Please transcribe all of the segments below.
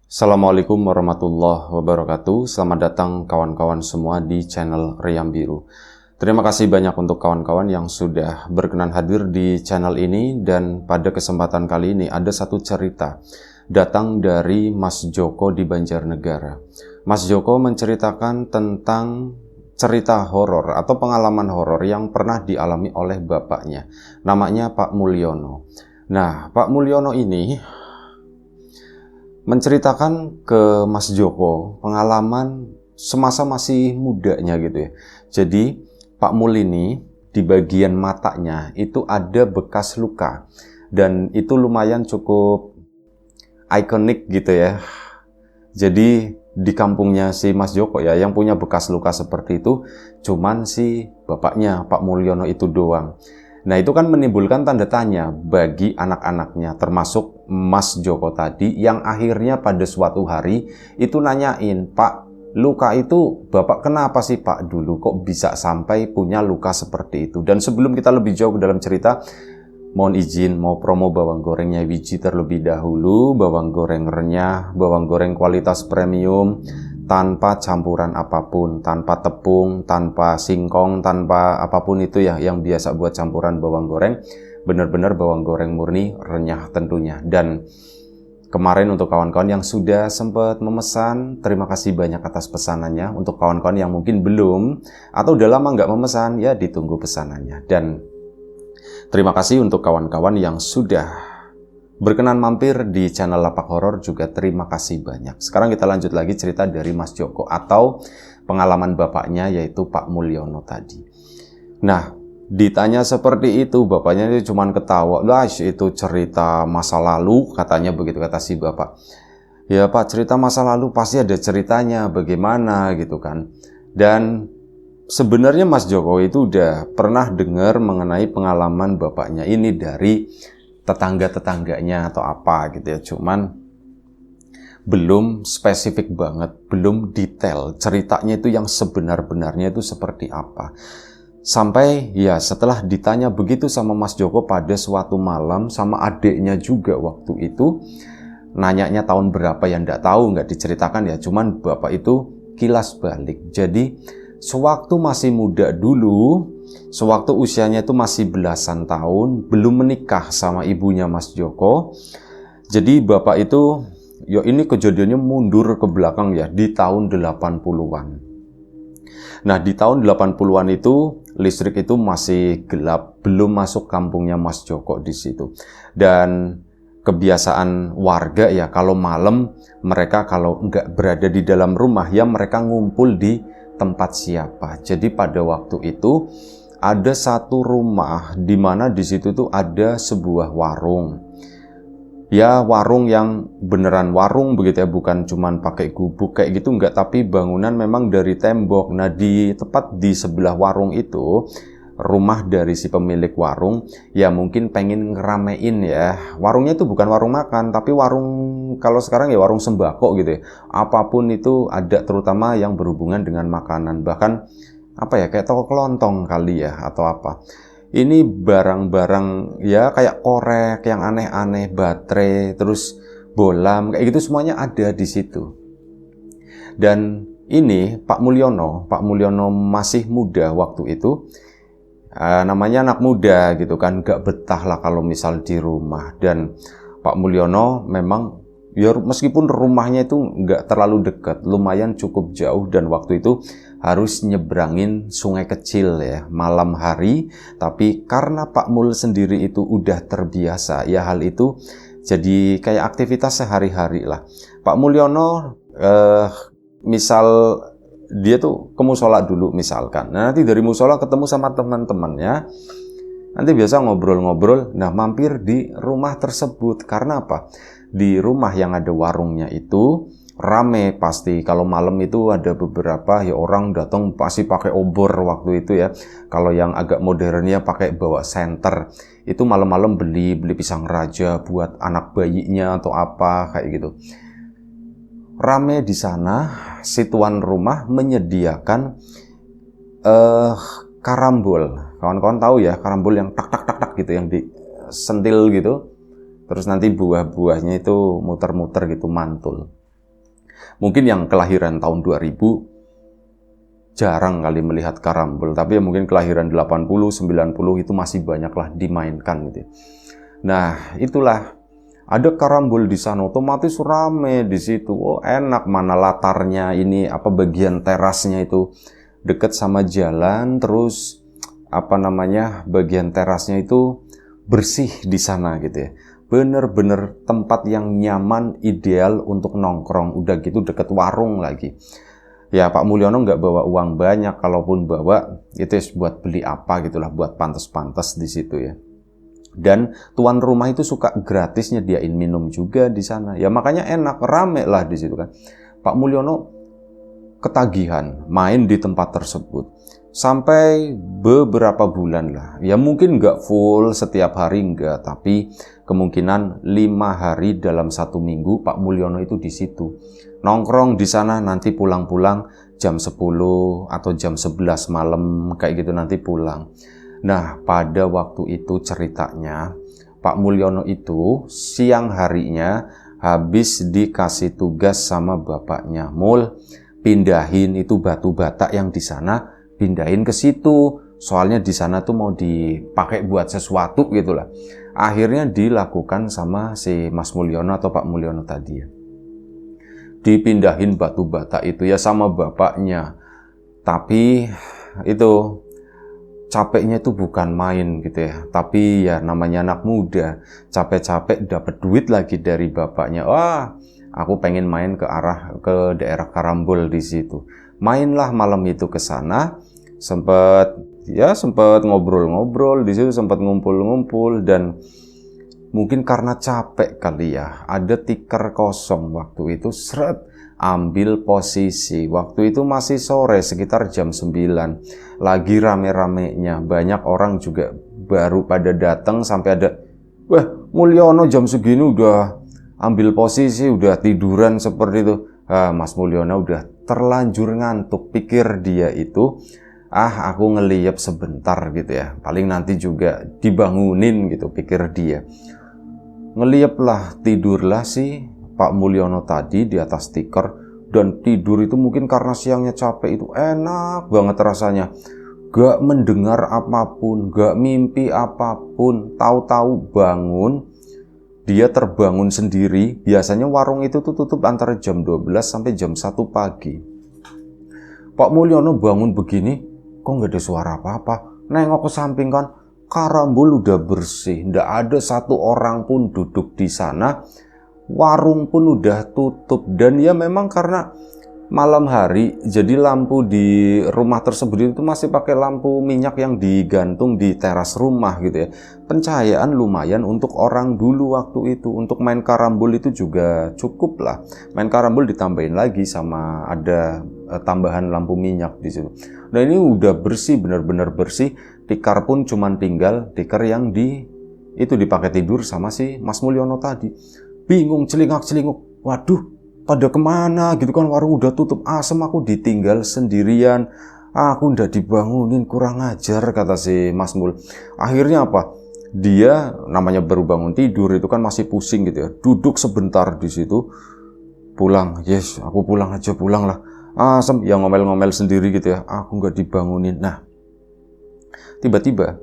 Assalamualaikum warahmatullahi wabarakatuh. Selamat datang kawan-kawan semua di channel Riam Biru. Terima kasih banyak untuk kawan-kawan yang sudah berkenan hadir di channel ini. Dan pada kesempatan kali ini ada satu cerita datang dari Mas Joko di Banjarnegara. Mas Joko menceritakan tentang cerita horor atau pengalaman horor yang pernah dialami oleh bapaknya. Namanya Pak Mulyono. Nah, Pak Mulyono ini menceritakan ke Mas Joko pengalaman semasa masih mudanya gitu ya. Jadi Pak Mul ini di bagian matanya itu ada bekas luka dan itu lumayan cukup ikonik gitu ya. Jadi di kampungnya si Mas Joko ya yang punya bekas luka seperti itu cuman si bapaknya Pak Mulyono itu doang. Nah itu kan menimbulkan tanda tanya bagi anak-anaknya termasuk Mas Joko tadi yang akhirnya pada suatu hari itu nanyain, "Pak, luka itu Bapak kenapa sih Pak dulu kok bisa sampai punya luka seperti itu?" Dan sebelum kita lebih jauh ke dalam cerita, mohon izin mau promo bawang gorengnya Wiji terlebih dahulu. Bawang goreng renyah, bawang goreng kualitas premium, tanpa campuran apapun, tanpa tepung, tanpa singkong, tanpa apapun itu ya yang biasa buat campuran bawang goreng. Benar-benar bawang goreng murni, renyah tentunya. Dan kemarin untuk kawan-kawan yang sudah sempat memesan, terima kasih banyak atas pesanannya. Untuk kawan-kawan yang mungkin belum atau udah lama nggak memesan, ya ditunggu pesanannya. Dan terima kasih untuk kawan-kawan yang sudah berkenan mampir di channel Lapak Horor juga terima kasih banyak. Sekarang kita lanjut lagi cerita dari Mas Joko atau pengalaman bapaknya yaitu Pak Mulyono tadi. Nah, ditanya seperti itu bapaknya itu cuma ketawa. "Lah, itu cerita masa lalu," katanya begitu kata si bapak. "Ya Pak, cerita masa lalu pasti ada ceritanya bagaimana gitu kan." Dan sebenarnya Mas Joko itu udah pernah dengar mengenai pengalaman bapaknya ini dari tetangga-tetangganya atau apa gitu ya. Cuman belum spesifik banget, belum detail ceritanya itu yang sebenar-benarnya itu seperti apa. Sampai ya setelah ditanya begitu sama Mas Joko pada suatu malam sama adiknya juga waktu itu, nanyanya tahun berapa yang enggak tahu, nggak diceritakan ya. Cuman bapak itu kilas balik. Jadi sewaktu masih muda dulu, sewaktu usianya itu masih belasan tahun, belum menikah sama ibunya Mas Joko. Jadi bapak itu, ya ini kejadiannya mundur ke belakang ya, di tahun 80-an. Nah di tahun 80-an itu, listrik itu masih gelap, belum masuk kampungnya Mas Joko di situ. Dan kebiasaan warga ya, kalau malam mereka kalau nggak berada di dalam rumah ya mereka ngumpul di tempat siapa. Jadi pada waktu itu ada satu rumah di mana di situ tuh ada sebuah warung. Ya warung yang beneran warung begitu ya, bukan cuman pakai gubuk kayak gitu enggak, tapi bangunan memang dari tembok. Nah di tepat di sebelah warung itu rumah dari si pemilik warung ya mungkin pengen ngeramein ya. Warungnya itu bukan warung makan tapi warung kalau sekarang ya warung sembako gitu ya. Apapun itu ada, terutama yang berhubungan dengan makanan. Bahkan apa ya kayak toko kelontong kali ya atau apa. Ini barang-barang ya kayak korek yang aneh-aneh, baterai, terus bolam kayak gitu semuanya ada di situ. Dan ini Pak Mulyono masih muda waktu itu. Namanya anak muda gitu kan, gak betah lah kalau misal di rumah. Dan Pak Mulyono memang ya meskipun rumahnya itu gak terlalu dekat, lumayan cukup jauh, dan waktu itu harus nyebrangin sungai kecil ya malam hari. Tapi karena Pak Mul sendiri itu udah terbiasa ya hal itu jadi kayak aktivitas sehari-hari lah. Pak Mulyono misal dia tuh ke musola dulu misalkan. Nah, nanti dari musola ketemu sama teman-temannya. Nanti biasa ngobrol-ngobrol. Nah, mampir di rumah tersebut. Karena apa? Di rumah yang ada warungnya itu rame pasti. Kalau malam itu ada beberapa ya orang datang pasti pakai obor waktu itu ya. Kalau yang agak modernnya pakai bawa senter. Itu malam-malam beli pisang raja buat anak bayinya atau apa kayak gitu. Rame di sana, si tuan rumah menyediakan karambol. Kawan-kawan tahu ya, karambol yang tak gitu, yang disentil gitu. Terus nanti buah-buahnya itu muter-muter gitu, mantul. Mungkin yang kelahiran tahun 2000 jarang kali melihat karambol, tapi ya mungkin kelahiran 80, 90 itu masih banyaklah dimainkan gitu. Nah, itulah ada karambol di sana, otomatis rame di situ. Oh, enak, mana latarnya ini, apa bagian terasnya itu deket sama jalan, terus bagian terasnya itu bersih di sana gitu ya. Bener-bener tempat yang nyaman, ideal untuk nongkrong. Udah gitu deket warung lagi. Ya Pak Mulyono nggak bawa uang banyak, kalaupun bawa itu ya buat beli apa gitulah, buat pantas-pantas di situ ya. Dan tuan rumah itu suka gratis nyediain minum juga di sana. Ya makanya enak, rame lah di situ kan. Pak Mulyono ketagihan main di tempat tersebut sampai beberapa bulan lah. Ya mungkin nggak full setiap hari nggak, tapi kemungkinan 5 hari dalam 1 minggu Pak Mulyono itu di situ. Nongkrong di sana, nanti pulang-pulang jam 10 atau jam 11 malam kayak gitu, nanti pulang. Nah, pada waktu itu ceritanya Pak Mulyono itu siang harinya habis dikasih tugas sama bapaknya, Mul, pindahin itu batu bata yang di sana, pindahin ke situ. Soalnya di sana tuh mau dipakai buat sesuatu gitulah. Akhirnya dilakukan sama si Mas Mulyono atau Pak Mulyono tadi ya. Dipindahin batu bata itu ya sama bapaknya. Tapi itu capeknya itu bukan main gitu ya. Tapi ya namanya anak muda, capek-capek dapat duit lagi dari bapaknya. Wah, aku pengen main ke daerah Karambol di situ. Mainlah malam itu ke sana, sempat ngobrol-ngobrol di situ, sempat ngumpul-ngumpul, dan mungkin karena capek kali ya, ada tikar kosong waktu itu, ambil posisi. Waktu itu masih sore, sekitar jam 9. Lagi rame-ramenya, banyak orang juga baru pada datang, sampai ada, wah Mulyono jam segini udah ambil posisi, udah tiduran seperti itu. Mas Mulyono udah terlanjur ngantuk, pikir dia itu, aku ngeliat sebentar gitu ya, paling nanti juga dibangunin gitu, pikir dia. Ngeliap lah, tidurlah si Pak Mulyono tadi di atas tikar. Dan tidur itu mungkin karena siangnya capek, itu enak banget rasanya. Gak mendengar apapun, gak mimpi apapun. Tahu-tahu bangun, dia terbangun sendiri. Biasanya warung itu tuh tutup antara jam 12 sampai jam 1 pagi. Pak Mulyono bangun begini, kok gak ada suara apa-apa. Nengok ke samping kan, Karambol udah bersih, ndak ada satu orang pun duduk di sana. Warung pun udah tutup, dan ya memang karena malam hari, jadi lampu di rumah tersebut itu masih pakai lampu minyak yang digantung di teras rumah gitu ya. Pencahayaan lumayan untuk orang dulu waktu itu. Untuk main karambol itu juga cukup lah. Main karambol ditambahin lagi sama ada tambahan lampu minyak di situ. Nah ini udah bersih, benar-benar bersih. Tikar pun cuman tinggal tikar yang itu dipakai tidur sama si Mas Mulyono tadi. Bingung, celingak-celinguk. Waduh, pada kemana gitu kan, warung udah tutup, asem aku ditinggal sendirian, aku udah dibangunin, kurang ajar, kata si Mas Mul. Akhirnya apa? Dia namanya baru bangun tidur itu kan masih pusing gitu ya, duduk sebentar di situ, pulang, yes aku pulang aja, pulang lah, asem, ya ngomel-ngomel sendiri gitu ya, aku nggak dibangunin. Nah tiba-tiba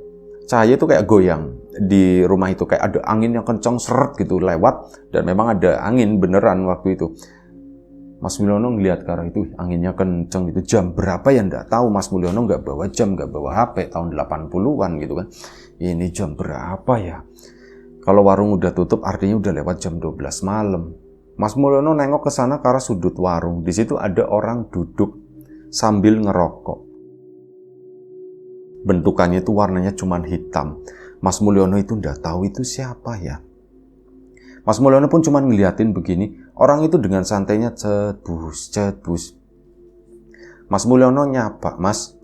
cahaya itu kayak goyang di rumah itu, kayak ada angin yang kencang seret gitu lewat, dan memang ada angin beneran waktu itu. Mas Mulyono ngeliat ke arah itu, anginnya kenceng gitu. Jam berapa ya nggak tahu, Mas Mulyono nggak bawa jam, nggak bawa HP, tahun 80-an gitu kan. Ini jam berapa ya? Kalau warung udah tutup artinya udah lewat jam 12 malam. Mas Mulyono nengok ke sana ke arah sudut warung. Di situ ada orang duduk sambil ngerokok. Bentukannya itu warnanya cuman hitam. Mas Mulyono itu nggak tahu itu siapa ya. Mas Mulyono pun cuman ngeliatin begini. Orang itu dengan santainya cebus. Mas Mulyono nyapa, Mas,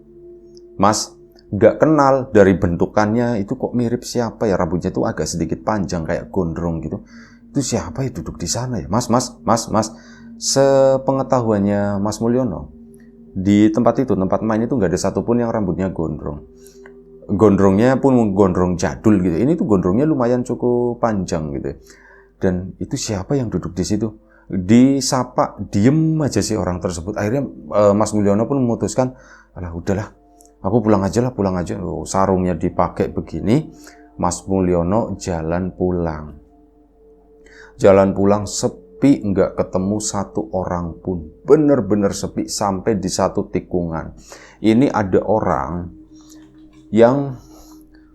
gak kenal dari bentukannya itu, kok mirip siapa ya, rambutnya itu agak sedikit panjang kayak gondrong gitu. Itu siapa ya duduk di sana ya, Mas. Sepengetahuannya Mas Mulyono, di tempat main itu gak ada satupun yang rambutnya gondrong. Gondrongnya pun gondrong jadul gitu. Ini tuh gondrongnya lumayan cukup panjang gitu. Dan itu siapa yang duduk di situ? Disapa, diem aja si orang tersebut. Akhirnya Mas Mulyono pun memutuskan, alah udahlah, aku pulang aja lah, pulang aja. Sarungnya dipakai begini, Mas Mulyono jalan pulang. Jalan pulang sepi, nggak ketemu satu orang pun. Bener-bener sepi sampai di satu tikungan. Ini ada orang yang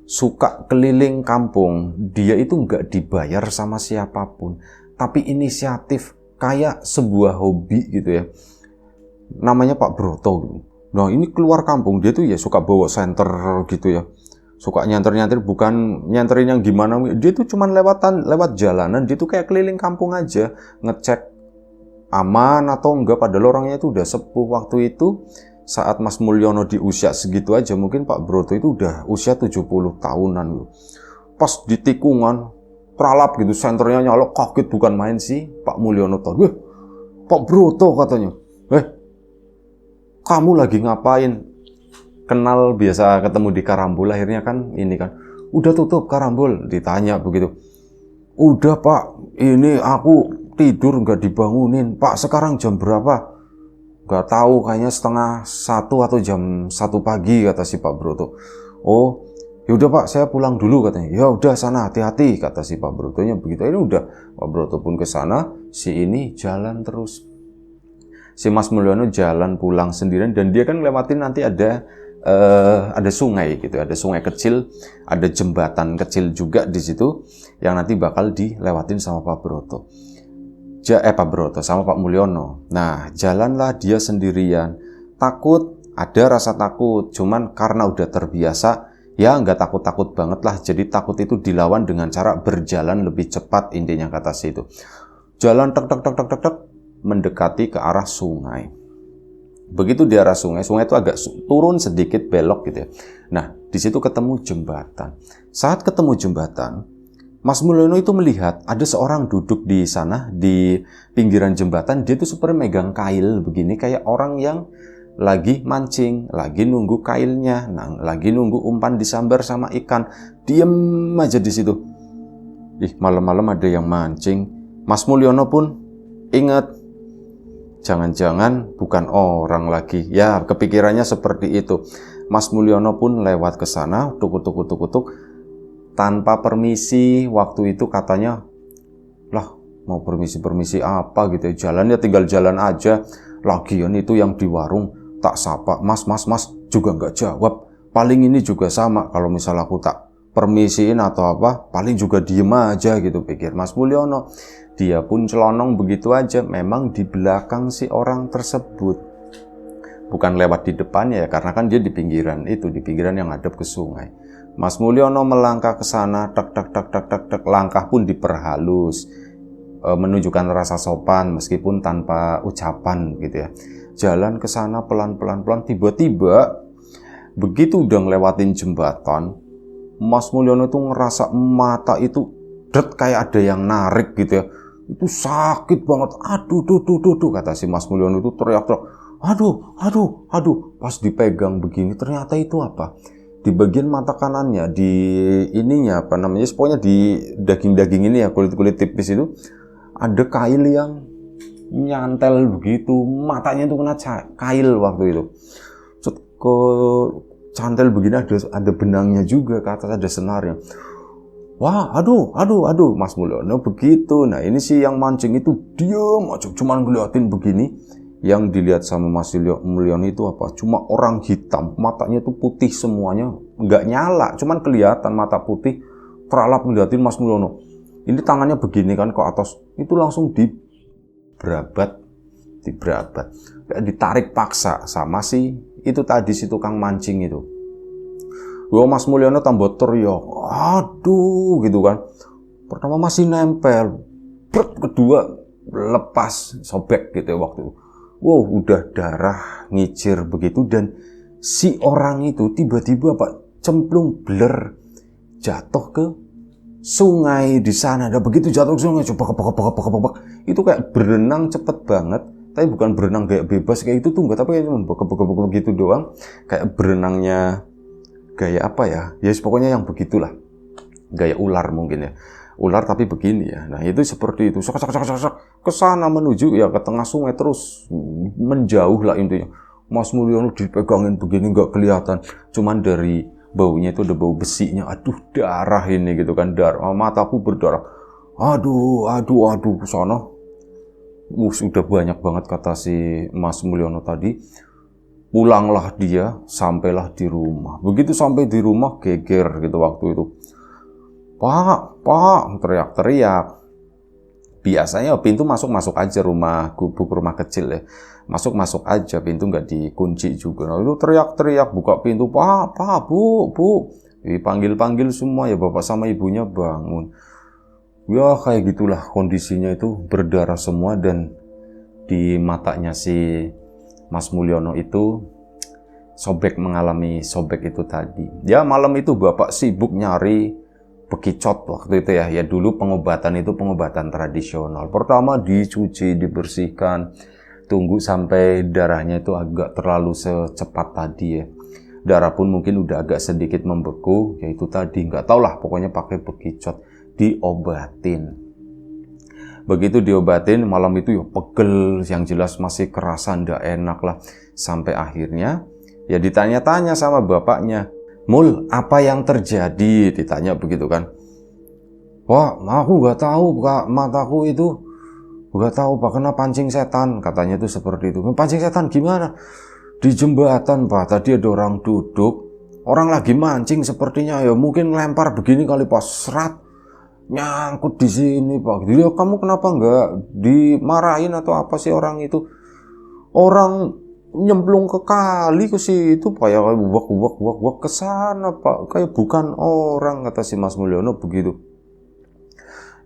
suka keliling kampung. Dia itu nggak dibayar sama siapapun, tapi inisiatif kayak sebuah hobi gitu ya. Namanya Pak Broto gitu. Nah ini keluar kampung, dia tuh ya suka bawa senter gitu ya. Suka nyanter-nyanter, bukan nyanterin yang gimana. Dia tuh cuman lewat jalanan, dia tuh kayak keliling kampung aja. Ngecek aman atau enggak, padahal orangnya itu udah sepuh. Waktu itu saat Mas Mulyono di usia segitu aja, mungkin Pak Broto itu udah usia 70 tahunan loh. Pas di tikungan, teralap gitu, senternya nyala, kaget bukan main sih Pak Mulyono. Weh, Pak Broto katanya. Kamu lagi ngapain? Kenal biasa ketemu di Karambol, akhirnya kan ini kan. Udah tutup Karambol, ditanya begitu. Udah Pak, ini aku tidur nggak dibangunin. Pak, sekarang jam berapa? Nggak tahu, kayaknya 12:30 atau jam 1 pagi kata si Pak Broto. Oh, yaudah Pak, saya pulang dulu katanya. Ya udah sana, hati-hati kata si Pak Brotonya begitu. Ini udah Pak Broto pun ke sana, si ini jalan terus. Si Mas Mulyono jalan pulang sendirian dan dia kan ngelewatin nanti ada sungai gitu, ada sungai kecil, ada jembatan kecil juga di situ yang nanti bakal dilewatin sama Pak Broto. Pak Broto sama Pak Mulyono. Nah, jalanlah dia sendirian. Takut, ada rasa takut, cuman karena udah terbiasa, ya nggak takut-takut banget lah. Jadi takut itu dilawan dengan cara berjalan lebih cepat, intinya kata si itu. Jalan tek mendekati ke arah sungai. Begitu di arah sungai itu agak turun sedikit, belok gitu ya. Nah, di situ ketemu jembatan. Saat ketemu jembatan, Mas Mulyono itu melihat ada seorang duduk di sana di pinggiran jembatan. Dia tuh seperti megang kail begini, kayak orang yang lagi mancing, lagi nunggu kailnya, lagi nunggu umpan disambar sama ikan. Diem aja di situ. Malam-malam ada yang mancing. Mas Mulyono pun ingat, jangan-jangan bukan orang lagi. Ya, kepikirannya seperti itu. Mas Mulyono pun lewat ke sana, tuk-tuk. Tanpa permisi, waktu itu katanya, lah mau permisi apa gitu ya, jalan ya tinggal jalan aja. Lagian itu yang di warung tak sapa, mas juga nggak jawab. Paling ini juga sama, kalau misal aku tak permisiin atau apa, paling juga diem aja gitu, pikir Mas Mulyono. Dia pun celonong begitu aja, memang di belakang si orang tersebut. Bukan lewat di depannya ya, karena kan dia di pinggiran itu, di pinggiran yang ngadep ke sungai. Mas Mulyono melangkah ke sana, tek, langkah pun diperhalus, menunjukkan rasa sopan meskipun tanpa ucapan gitu ya. Jalan ke sana pelan-pelan, tiba-tiba begitu udah ngelewatin jembatan, Mas Mulyono itu ngerasa mata itu kayak ada yang narik gitu ya. Itu sakit banget. Aduh, kata si Mas Mulyono itu teriak-teriak. Aduh. Pas dipegang begini, ternyata itu apa? Di bagian mata kanannya, di ininya apa namanya, pokoknya di daging-daging ini ya, kulit-kulit tipis itu ada kail yang nyantel begitu. Matanya itu kena kail waktu itu. Ke cantel begini, ada benangnya juga, ke atas ada senarnya. Wah, aduh, Mas Mulyono begitu. Nah, ini sih yang mancing itu diam aja, cuman ngeliatin begini. Yang dilihat sama Mas Mulyono itu apa? Cuma orang hitam, matanya itu putih semuanya, nggak nyala, cuman kelihatan mata putih, teralap ngeliatin Mas Mulyono. Ini tangannya begini kan ke atas, itu langsung diberabat, kayak ditarik paksa sama si itu tadi, si tukang mancing itu. Mas Mulyono tambah teriak, aduh gitu kan. Pertama masih nempel, kedua lepas, sobek gitu ya waktu itu. Wow, udah darah ngicir begitu, dan si orang itu tiba-tiba cemplung bler jatuh ke sungai di sana. Dan begitu jatuh ke sungai, coba itu kayak berenang cepet banget, tapi bukan berenang kayak bebas kayak itu tuh enggak, tapi kayak cuma begitu doang, kayak berenangnya gaya apa ya? Ya pokoknya yang begitulah, gaya ular mungkin ya. ular tapi begini ya. Nah itu seperti itu, ke sana menuju ya ke tengah sungai terus menjauh lah intinya. Mas Mulyono dipegangin begini nggak kelihatan, cuman dari baunya itu ada bau besinya. Aduh darah ini gitu kan, darah, mataku berdarah. Aduh ke sana. Sudah banyak banget kata si Mas Mulyono tadi. Pulanglah dia, sampailah di rumah. Begitu sampai di rumah geger gitu waktu itu. Pak, teriak-teriak. Biasanya pintu masuk aja, rumah gubuk, rumah kecil ya. Masuk aja, pintu nggak dikunci juga. Nah, itu teriak-teriak, buka pintu, Pak, Bu. Dipanggil-panggil semua ya, bapak sama ibunya bangun. Ya kayak gitulah kondisinya itu, berdarah semua dan di matanya si Mas Mulyono itu mengalami sobek itu tadi. Ya malam itu bapak sibuk nyari bekicot waktu itu ya. Ya dulu pengobatan itu pengobatan tradisional. Pertama dicuci, dibersihkan, tunggu sampai darahnya itu agak terlalu secepat tadi ya. Darah pun mungkin udah agak sedikit membeku, yaitu tadi nggak tau lah, pokoknya pakai bekicot, diobatin. Begitu diobatin malam itu ya pegel, yang jelas masih kerasa ndak enak lah. Sampai akhirnya ya ditanya-tanya sama bapaknya, Mul, apa yang terjadi? Ditanya begitu kan. Wah, aku nggak tahu Pak, mataku itu nggak tahu Pak, kena pancing setan, katanya itu seperti itu. Pancing setan gimana? Di jembatan Pak, tadi ada orang duduk, orang lagi mancing sepertinya ya mungkin lempar begini kali pas serat. Nyangkut di sini Pak. Jadi kamu kenapa nggak dimarahin atau apa sih orang itu? Orang nyemplung ke kali ke situ Pak ya, kayak buak ke sana Pak, kayak bukan orang, kata si Mas Mulyono begitu.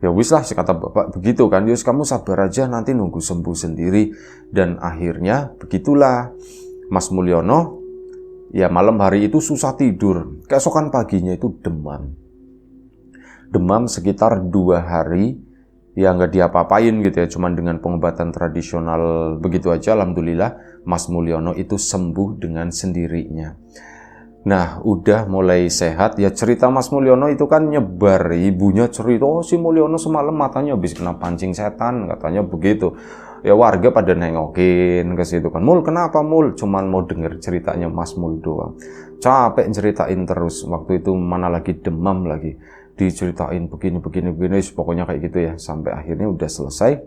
Ya wis lah, kata bapak begitu kan. Yus kamu sabar aja, nanti nunggu sembuh sendiri. Dan akhirnya begitulah Mas Mulyono ya malam hari itu susah tidur. Keesokan paginya itu demam sekitar 2 hari, ya nggak diapa-apain gitu ya, cuman dengan pengobatan tradisional begitu aja. Alhamdulillah Mas Mulyono itu sembuh dengan sendirinya. Nah udah mulai sehat ya, cerita Mas Mulyono itu kan nyebar, ibunya cerita, oh si Mulyono semalam matanya habis kena pancing setan, katanya begitu. Ya warga pada nengokin ke situ kan, Mul kenapa Mul? Cuman mau denger ceritanya Mas Mul doang. Capek ceritain terus, waktu itu mana lagi demam lagi. Diceritain begini, pokoknya kayak gitu ya, sampai akhirnya udah selesai.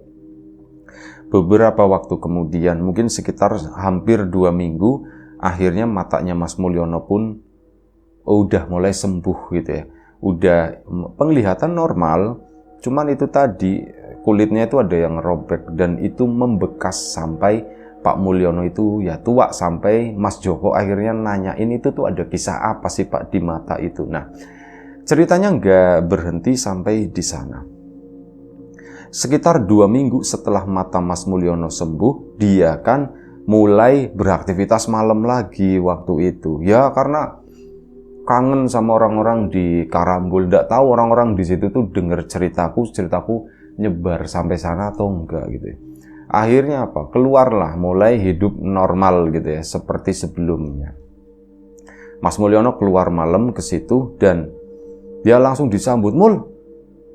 Beberapa waktu kemudian, mungkin sekitar hampir 2 minggu, akhirnya matanya Mas Mulyono pun udah mulai sembuh gitu ya. Udah penglihatan normal, cuman itu tadi kulitnya itu ada yang robek dan itu membekas sampai Pak Mulyono itu ya tua, sampai Mas Joko akhirnya nanyain itu tuh ada kisah apa sih Pak di mata itu. Nah, ceritanya nggak berhenti sampai di sana. Sekitar 2 minggu setelah mata Mas Mulyono sembuh, dia kan mulai beraktivitas malam lagi waktu itu. Ya karena kangen sama orang-orang di Karambul. Nggak tahu orang-orang di situ tuh denger ceritaku nyebar sampai sana atau enggak gitu ya. Akhirnya apa? Keluarlah, mulai hidup normal gitu ya, seperti sebelumnya. Mas Mulyono keluar malam ke situ dan dia langsung disambut, Mul,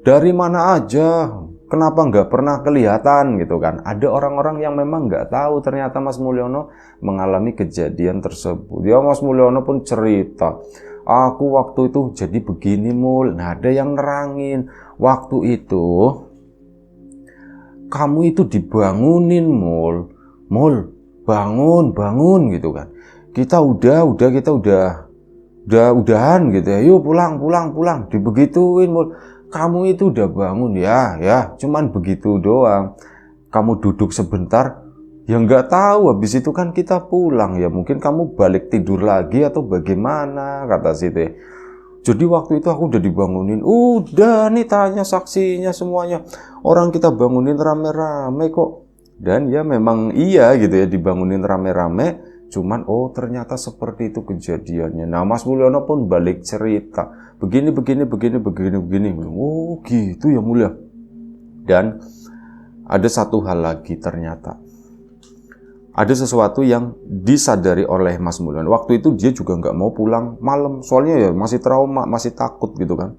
dari mana aja? Kenapa nggak pernah kelihatan gitu kan? Ada orang-orang yang memang nggak tahu ternyata Mas Mulyono mengalami kejadian tersebut. Ya Mas Mulyono pun cerita, aku waktu itu jadi begini Mul. Nah ada yang nerangin, waktu itu kamu itu dibangunin Mul, bangun gitu kan. Kita udahan gitu ya, yuk pulang, dibegituin Mul, kamu itu udah bangun ya, cuman begitu doang, kamu duduk sebentar, ya nggak tahu, habis itu kan kita pulang, ya mungkin kamu balik tidur lagi atau bagaimana, kata situ. Jadi waktu itu aku udah dibangunin, udah nih tanya saksinya semuanya, orang kita bangunin rame-rame kok, dan ya memang iya gitu ya, dibangunin rame-rame. Cuman ternyata seperti itu kejadiannya. Nah Mas Mulyono pun balik cerita, begini. Oh gitu ya Mulia. Dan ada satu hal lagi, ternyata ada sesuatu yang disadari oleh Mas Mulyono. Waktu itu dia juga nggak mau pulang malam, soalnya ya masih trauma, masih takut gitu kan.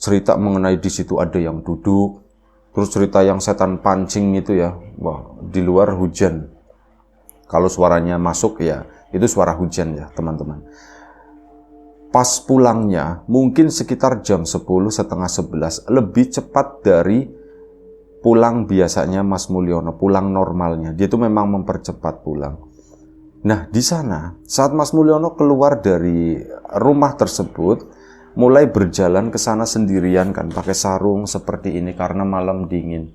cerita mengenai di situ ada yang duduk, terus cerita yang setan pancing itu ya, wah, di luar hujan. Kalau suaranya masuk ya, itu suara hujan ya teman-teman. Pas pulangnya, mungkin sekitar jam 10, setengah 11, lebih cepat dari pulang biasanya Mas Mulyono, pulang normalnya. Dia itu memang mempercepat pulang. Nah, di sana, saat Mas Mulyono keluar dari rumah tersebut, mulai berjalan ke sana sendirian kan, pakai sarung seperti ini karena malam dingin.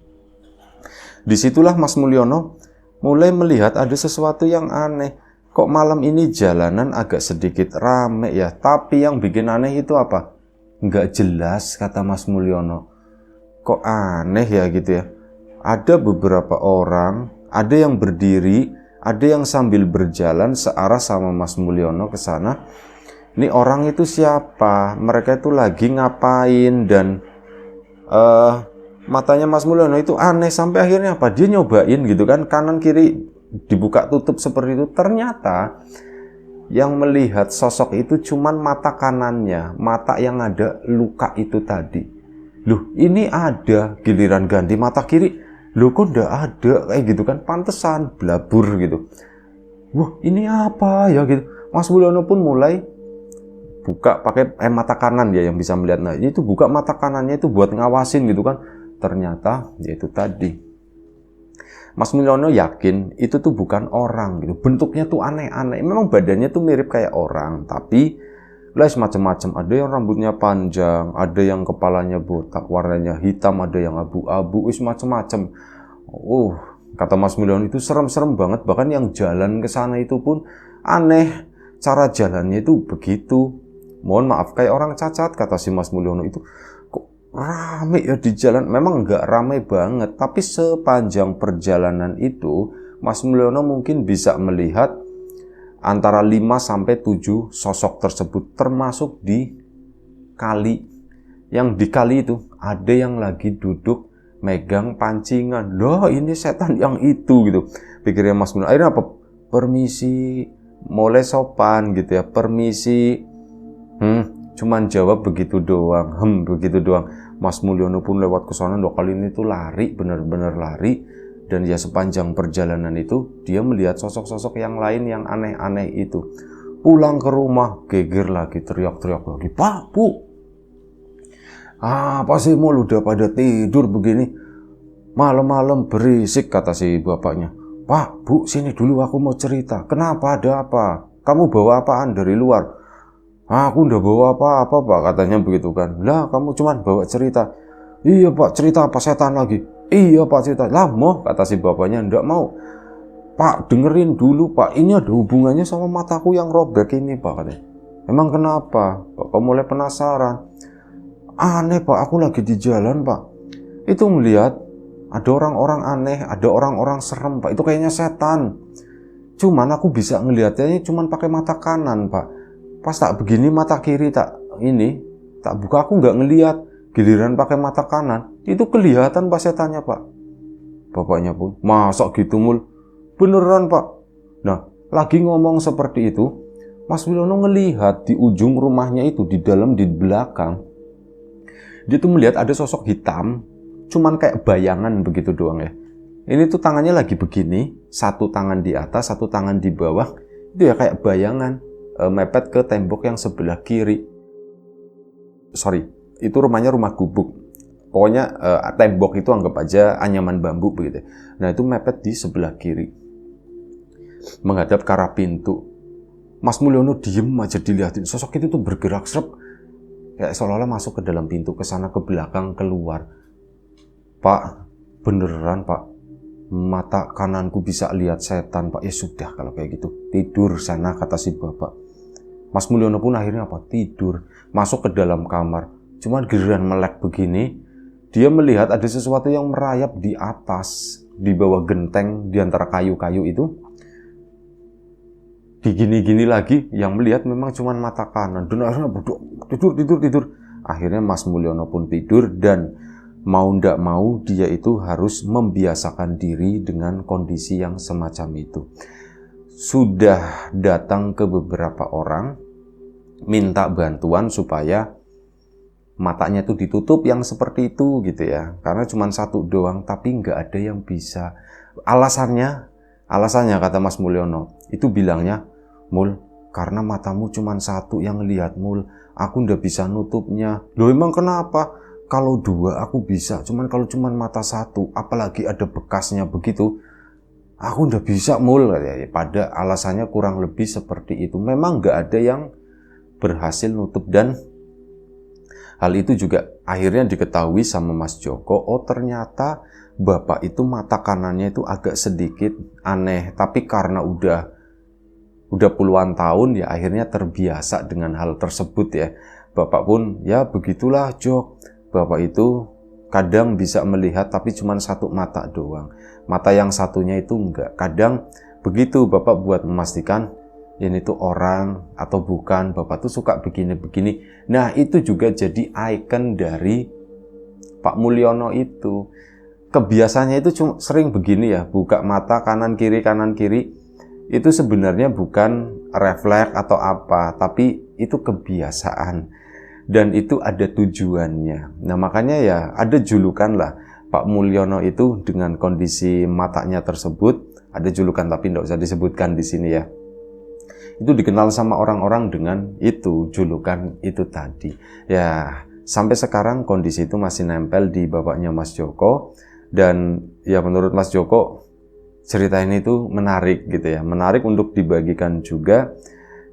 Disitulah Mas Mulyono mulai melihat ada sesuatu yang aneh. Kok malam ini jalanan agak sedikit rame ya, tapi yang bikin aneh itu apa? Nggak jelas, kata Mas Mulyono. Kok aneh ya gitu ya. Ada beberapa orang, ada yang berdiri, ada yang sambil berjalan searah sama Mas Mulyono ke sana. Ini orang itu siapa? Mereka itu lagi ngapain? Dan matanya Mas Mulyono itu aneh sampai akhirnya apa? Dia nyobain gitu kan, kanan kiri dibuka tutup seperti itu. Ternyata yang melihat sosok itu cuman mata kanannya, mata yang ada luka itu tadi. Loh, ini ada, giliran ganti mata kiri, loh kok ndak ada, kayak gitu kan, pantesan blabur gitu. Wah, ini apa ya gitu. Mas Mulyono pun mulai buka pakai mata kanan ya yang bisa melihat. Nah, itu buka mata kanannya itu buat ngawasin gitu kan. Ternyata yaitu tadi. Mas Mulyono yakin itu tuh bukan orang gitu. Bentuknya tuh aneh-aneh. Memang badannya tuh mirip kayak orang, tapi macam-macam. Ada yang rambutnya panjang, ada yang kepalanya botak, warnanya hitam, ada yang abu-abu, macam-macam. Kata Mas Mulyono itu serem-serem banget. Bahkan yang jalan ke sana itu pun aneh. Cara jalannya itu begitu. Mohon maaf, kayak orang cacat, kata si Mas Mulyono itu. Rame ya di jalan, memang nggak rame banget, tapi sepanjang perjalanan itu Mas Mulyono mungkin bisa melihat antara 5-7 sosok tersebut, termasuk di kali. Yang di kali itu ada yang lagi duduk megang pancingan. Loh, ini setan yang itu gitu, pikirnya Mas Mulyono. Akhirnya apa? Permisi, mulai sopan gitu ya, permisi. Cuman jawab begitu doang, begitu doang. Mas Mulyono pun lewat ke sana 2 kali ini tuh lari, bener-bener lari. Dan ya sepanjang perjalanan itu dia melihat sosok-sosok yang lain yang aneh-aneh itu. Pulang ke rumah geger lagi, teriak-teriak lagi, "Pak, Bu, apa sih mul udah pada tidur begini? Malam-malam berisik," kata si bapaknya. "Pak, Bu, sini dulu aku mau cerita. Kenapa, ada apa? Kamu bawa apaan dari luar?" "Aku udah bawa apa-apa, Pak," katanya begitu kan. "Lah, kamu cuman bawa cerita." "Iya, Pak, cerita apa, setan lagi?" "Iya, Pak, cerita." "Lah, mau," kata si bapaknya. "Nggak mau, Pak, dengerin dulu, Pak. Ini ada hubungannya sama mataku yang robek ini, Pak," katanya. "Emang kenapa?" Bapak mulai penasaran. "Aneh, Pak, aku lagi di jalan, Pak. Itu melihat ada orang-orang aneh, ada orang-orang serem, Pak. Itu kayaknya setan. Cuman aku bisa ngelihatnya cuman pakai mata kanan, Pak. Pas tak begini mata kiri tak buka, aku nggak ngelihat. Giliran pakai mata kanan, itu kelihatan pas setannya, Pak." Bapaknya pun, "Masa gitu, Mul?" "Beneran, Pak." Nah, lagi ngomong seperti itu, Mas Mulyono ngelihat di ujung rumahnya itu, di belakang, dia tuh melihat ada sosok hitam, cuman kayak bayangan begitu doang ya. Ini tuh tangannya lagi begini, satu tangan di atas, satu tangan di bawah, itu ya kayak bayangan. Mepet ke tembok yang sebelah kiri. Itu rumahnya rumah gubuk. Pokoknya tembok itu anggap aja anyaman bambu begitu. Nah, itu mepet di sebelah kiri, menghadap ke arah pintu. Mas Mulyono diem aja dilihatin. Sosok itu tuh bergerak serep, kayak seolah-olah masuk ke dalam pintu, ke sana ke belakang, keluar. "Pak, beneran, Pak. Mata kananku bisa lihat setan, Pak." "Ya sudah kalau kayak gitu, tidur sana," kata si bapak. Mas Mulyono pun akhirnya tidur, masuk ke dalam kamar. Cuman giliran melek begini, dia melihat ada sesuatu yang merayap di atas, di bawah genteng, di antara kayu-kayu itu. Digini-gini lagi, yang melihat memang cuman mata kanan. Dan akhirnya tidur. Akhirnya Mas Mulyono pun tidur, dan mau ndak mau dia itu harus membiasakan diri dengan kondisi yang semacam itu. Sudah datang ke beberapa orang, minta bantuan supaya matanya itu ditutup yang seperti itu gitu ya. Karena cuma satu doang, tapi nggak ada yang bisa. Alasannya kata Mas Mulyono, itu bilangnya, Mul, karena matamu cuma satu yang lihat, Mul. Aku nggak bisa nutupnya. Loh emang kenapa? Kalau dua aku bisa, cuman kalau cuma mata satu, apalagi ada bekasnya begitu, aku nggak bisa, Mul. Pada alasannya kurang lebih seperti itu. Memang nggak ada yang berhasil nutup, dan hal itu juga akhirnya diketahui sama Mas Joko. Oh ternyata Bapak itu mata kanannya itu agak sedikit aneh. Tapi karena udah puluhan tahun ya akhirnya terbiasa dengan hal tersebut ya. Bapak pun ya begitulah Jok. Bapak itu kadang bisa melihat tapi cuma satu mata doang. Mata yang satunya itu enggak. Kadang begitu Bapak buat memastikan ini tuh orang atau bukan, Bapak tuh suka begini-begini. Nah itu juga jadi ikon dari Pak Mulyono itu. Kebiasaannya itu cuma sering begini ya, buka mata kanan kiri. Itu sebenarnya bukan refleks atau apa, tapi itu kebiasaan. Dan itu ada tujuannya. Nah makanya ya ada julukan lah, Pak Mulyono itu dengan kondisi matanya tersebut, ada julukan tapi tidak usah disebutkan di sini ya. Itu dikenal sama orang-orang dengan itu, julukan itu tadi. Ya, sampai sekarang kondisi itu masih nempel di bapaknya Mas Joko. Dan ya menurut Mas Joko, cerita ini tuh menarik gitu ya. Menarik untuk dibagikan juga.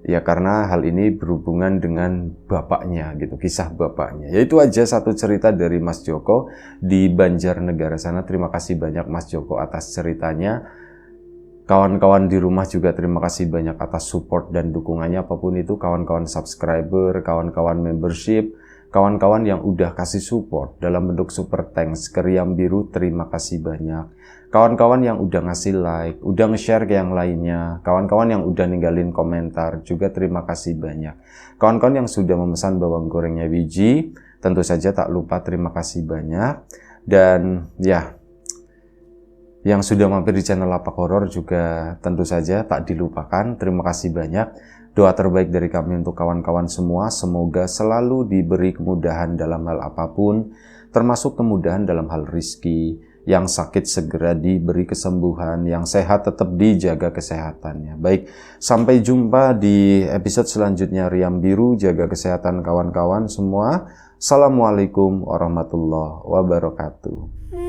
Ya karena hal ini berhubungan dengan bapaknya gitu, kisah bapaknya. Ya itu aja satu cerita dari Mas Joko di Banjarnegara sana. Terima kasih banyak Mas Joko atas ceritanya. Kawan-kawan di rumah juga terima kasih banyak atas support dan dukungannya, apapun itu, kawan-kawan subscriber, kawan-kawan membership, kawan-kawan yang udah kasih support dalam bentuk super thanks ke Riam Biru, terima kasih banyak. Kawan-kawan yang udah ngasih like, udah nge-share ke yang lainnya, kawan-kawan yang udah ninggalin komentar juga terima kasih banyak. Kawan-kawan yang sudah memesan bawang gorengnya Wiji, tentu saja tak lupa terima kasih banyak. Dan ya, yang sudah mampir di channel Lapak Horor juga tentu saja tak dilupakan. Terima kasih banyak. Doa terbaik dari kami untuk kawan-kawan semua. Semoga selalu diberi kemudahan dalam hal apapun, termasuk kemudahan dalam hal rizki. Yang sakit segera diberi kesembuhan, yang sehat tetap dijaga kesehatannya. Baik, sampai jumpa di episode selanjutnya Riam Biru. Jaga kesehatan kawan-kawan semua. Assalamualaikum warahmatullahi wabarakatuh.